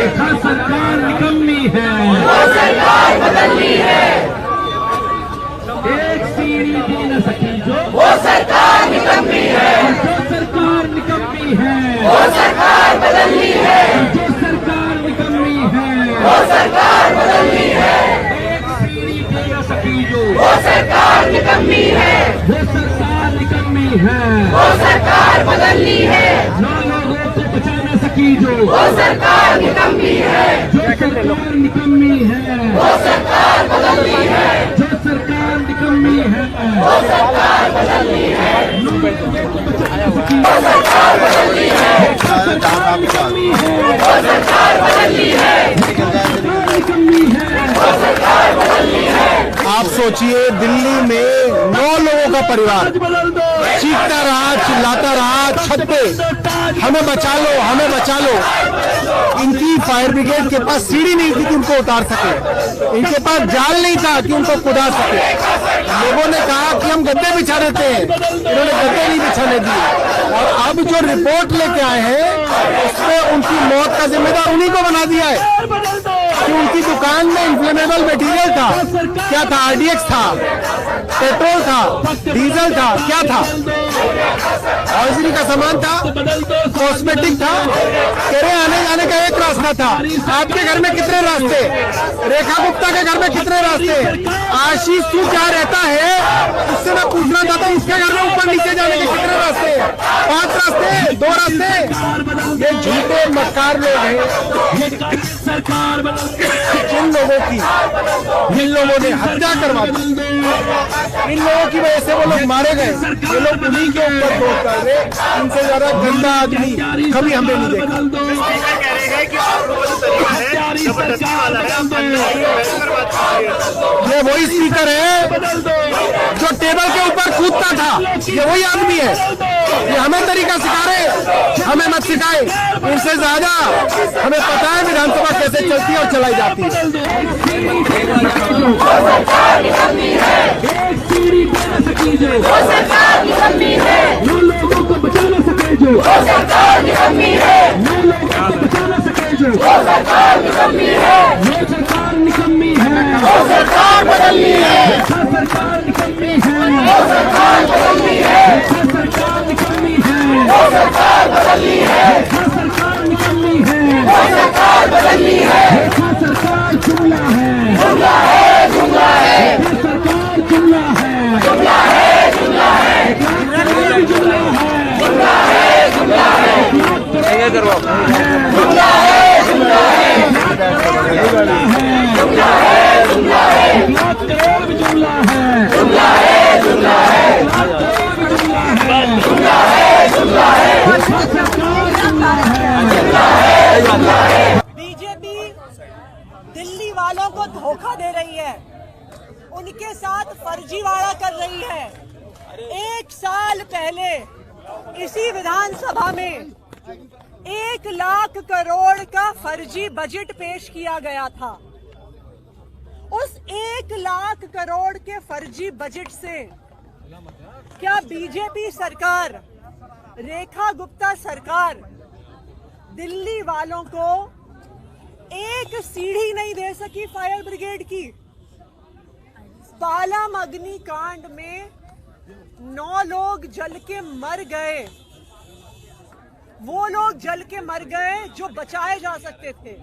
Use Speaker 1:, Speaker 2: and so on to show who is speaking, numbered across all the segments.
Speaker 1: रेखा सरकार निकम्मी है,
Speaker 2: वो सरकार बदलनी है।
Speaker 1: एक सीढ़ी दे न सकी जो,
Speaker 2: वो सरकार निकम्मी है।
Speaker 1: जो सरकार निकम्मी है,
Speaker 2: वो सरकार बदलनी है।
Speaker 1: जो सरकार निकम्मी है,
Speaker 2: वो सरकार बदलनी है।
Speaker 1: एक सीढ़ी दे न सकी जो,
Speaker 2: वो सरकार निकम्मी है।
Speaker 1: वो सरकार निकम्मी है,
Speaker 2: वो सरकार बदलनी है।
Speaker 1: 9 लोगों को बचा न सकी जो,
Speaker 2: वो सरकार निकम्मी है।
Speaker 1: जो सरकार निकम्मी है,
Speaker 2: वो सरकार बदलनी है।
Speaker 1: जो सरकार निकम्मी है,
Speaker 2: वो सरकार बदलनी है।
Speaker 1: 9 लोगों को बचा न सकी,
Speaker 2: वो सरकार बदलनी है।
Speaker 1: सरकार निकम्मी है,
Speaker 2: वो सरकार बदलनी है।
Speaker 1: सरकार निकम्मी है।
Speaker 2: वो सरकार बदलनी है।
Speaker 3: आप सोचिए, दिल्ली में 9 लोगों का परिवार
Speaker 1: बदल दो,
Speaker 3: चीखता रहा, चिल्लाता रहा छत पे, हमें बचा लो, हमें बचा लो। इनकी फायर ब्रिगेड के पास सीढ़ी नहीं थी कि उनको उतार सके, इनके पास जाल नहीं था कि उनको कुदा सके। लोगों ने कहा कि हम गद्दे बिछा देते हैं, इन्होंने गद्दे नहीं बिछाने दिए। और अब जो रिपोर्ट लेके आए हैं उसमें उनकी मौत का जिम्मेदार उन्हीं को बना दिया है कि उनकी दुकान में इन्फ्लेमेबल मटेरियल था। क्या था? RDX था, पेट्रोल था, डीजल था, क्या था? हॉजरी का सामान था, कॉस्मेटिक था। तेरे आने जाने का एक रास्ता था। आपके घर में कितने रास्ते? रेखा गुप्ता के घर में कितने रास्ते? आशीष तू क्या रहता है उससे मैं पूछना चाहता हूँ, उसके घर में ऊपर नीचे जाने के कितने रास्ते? 5 रास्ते, 2 रास्ते। ये झूठे मक्कार लोग हैं।
Speaker 1: सरकार
Speaker 3: जिन लोगों की जिन लोगों ने हत्या करवा दी, इन लोगों की वजह से वो लोग मारे गए। ये लोग उन्हीं के ऊपर दोष डाल रहे। इनसे ज्यादा गंदा आदमी कभी हमने नहीं देखा। ये वही स्पीकर है जो टेबल के ऊपर कूदता था। ये वही आदमी है। ये हमें तरीका सिखा रहे, हमें मत सिखाए। इनसे ज्यादा हमें पता है विधानसभा कैसे चलती है और चलाई जाती है।
Speaker 2: वो सरकार निकम्मी है।
Speaker 1: एक सीढ़ी दे न सकी जो,
Speaker 2: वो सरकार निकम्मी है।
Speaker 1: 9 लोगों को बचा न सके जो,
Speaker 2: वो सरकार निकम्मी है।
Speaker 1: 9 लोगों को बचा न सके जो,
Speaker 2: वो सरकार निकम्मी है।
Speaker 1: वो सरकार निकम्मी है,
Speaker 2: वो सरकार बदलनी है।
Speaker 1: रेखा सरकार निकम्मी है,
Speaker 2: वो सरकार बदलनी है।
Speaker 1: रेखा सरकार निकम्मी है,
Speaker 2: वो सरकार बदलनी है।
Speaker 1: रेखा सरकार निकम्मी है,
Speaker 2: वो सरकार बदलनी है।
Speaker 1: रेखा सरकार जुमला है,
Speaker 2: जुमला है, जुमला है।
Speaker 1: रेखा सरकार जुमला है,
Speaker 2: जुमला है, जुमला है।
Speaker 1: सरकार जुमला है,
Speaker 2: जुमला है, जुमला है। जुमला है, जुमला है। जुमला है, जुमला है।
Speaker 1: 1 लाख करोड़ भी जुमला है,
Speaker 2: जुमला है, जुमला है।
Speaker 1: 1 लाख करोड़ भी जुमला है,
Speaker 2: जुमला है, जुमला है।
Speaker 1: रेखा सरकार जुमला है।
Speaker 2: जुमला है।
Speaker 4: बीजेपी दिल्ली वालों को धोखा दे रही है, उनके साथ फर्जीवाड़ा कर रही है। 1 साल पहले इसी विधानसभा में 1 लाख करोड़ का फर्जी बजट पेश किया गया था। उस 1 लाख करोड़ के फर्जी बजट से क्या बीजेपी सरकार, रेखा गुप्ता सरकार दिल्ली वालों को एक सीढ़ी नहीं दे सकी फायर ब्रिगेड की? पालम अग्निकांड में 9 लोग जल के मर गए। वो लोग जल के मर गए जो बचाए जा सकते थे।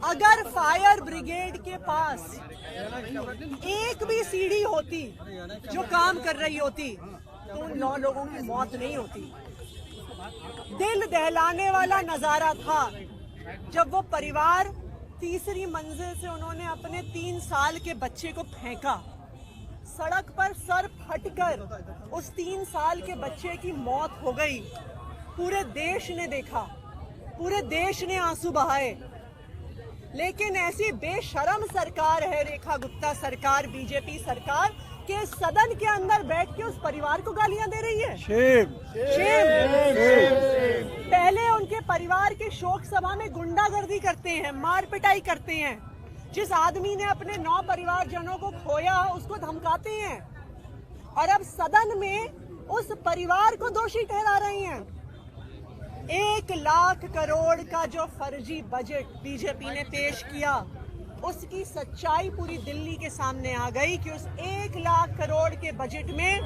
Speaker 4: अगर फायर ब्रिगेड के पास एक भी सीढ़ी होती जो काम कर रही होती तो उन 9 लोगों की मौत नहीं होती। दिल दहलाने वाला नजारा था जब वो परिवार तीसरी मंजिल से उन्होंने अपने 3 साल के बच्चे को फेंका। सड़क पर सर फटकर उस 3 साल के बच्चे की मौत हो गई। पूरे देश ने देखा, पूरे देश ने आंसू बहाए। लेकिन ऐसी बेशरम सरकार है रेखा गुप्ता सरकार, बीजेपी सरकार, के सदन के अंदर बैठ के उस परिवार को गालियां दे रही है।
Speaker 3: शेम।
Speaker 4: पहले उनके परिवार के शोक सभा में गुंडागर्दी करते हैं, मार पिटाई करते हैं। जिस आदमी ने अपने 9 परिवारजनों को खोया उसको धमकाते हैं, और अब सदन में उस परिवार को दोषी ठहरा रही हैं। 1 लाख करोड़ का जो फर्जी बजट बीजेपी ने पेश किया, उसकी सच्चाई पूरी दिल्ली के सामने आ गई कि उस 1 लाख करोड़ के बजट में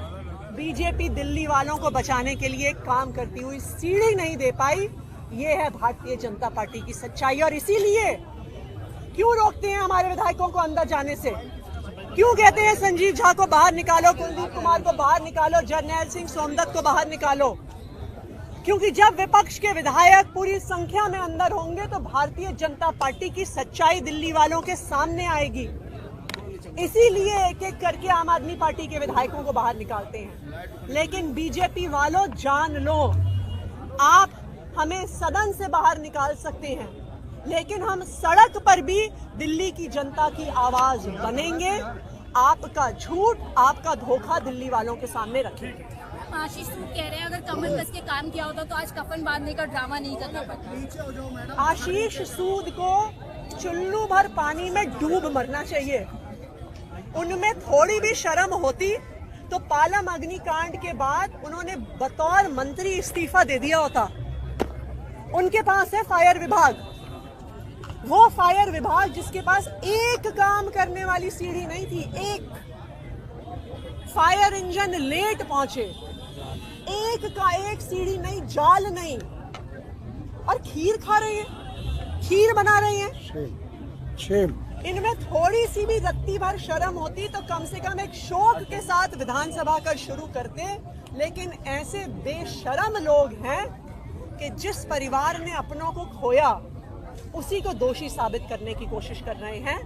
Speaker 4: बीजेपी दिल्ली वालों को बचाने के लिए काम करती हुई सीढ़ी नहीं दे पाई। ये है भारतीय जनता पार्टी की सच्चाई। और इसीलिए क्यों रोकते हैं हमारे विधायकों को अंदर जाने से? क्यों कहते हैं संजीव झा को बाहर निकालो, कुलदीप कुमार को बाहर निकालो, जरनैल सिंह सोमदत्त को बाहर निकालो? क्योंकि जब विपक्ष के विधायक पूरी संख्या में अंदर होंगे तो भारतीय जनता पार्टी की सच्चाई दिल्ली वालों के सामने आएगी। इसीलिए एक एक करके आम आदमी पार्टी के विधायकों को बाहर निकालते हैं। लेकिन बीजेपी वालों, जान लो, आप हमें सदन से बाहर निकाल सकते हैं, लेकिन हम सड़क पर भी दिल्ली की जनता की आवाज बनेंगे। आपका झूठ, आपका धोखा दिल्ली वालों के सामने रखेंगे।
Speaker 5: आशीष सूद कह रहे हैं अगर कमर कस के काम किया होता तो आज कफन बांधने का ड्रामा नहीं करना पड़ता।
Speaker 4: आशीष सूद को चुल्लू भर पानी में डूब मरना चाहिए। उनमें थोड़ी भी शर्म होती तो पालम अग्निकांड के बाद उन्होंने बतौर मंत्री इस्तीफा दे दिया होता। उनके पास है फायर विभाग, वो फायर विभाग जिसके पास एक काम करने वाली सीढ़ी नहीं थी। एक फायर इंजन लेट पहुंचे, एक का एक सीढ़ी नहीं, जाल नहीं, और खीर खा रहे हैं, खीर बना रहे हैं। इनमें थोड़ी सी भी रत्ती भर शर्म होती तो कम से कम एक शौक के साथ विधानसभा का शुरू करते। लेकिन ऐसे बेशरम लोग हैं कि जिस परिवार ने अपनों को खोया उसी को दोषी साबित करने की कोशिश कर रहे हैं।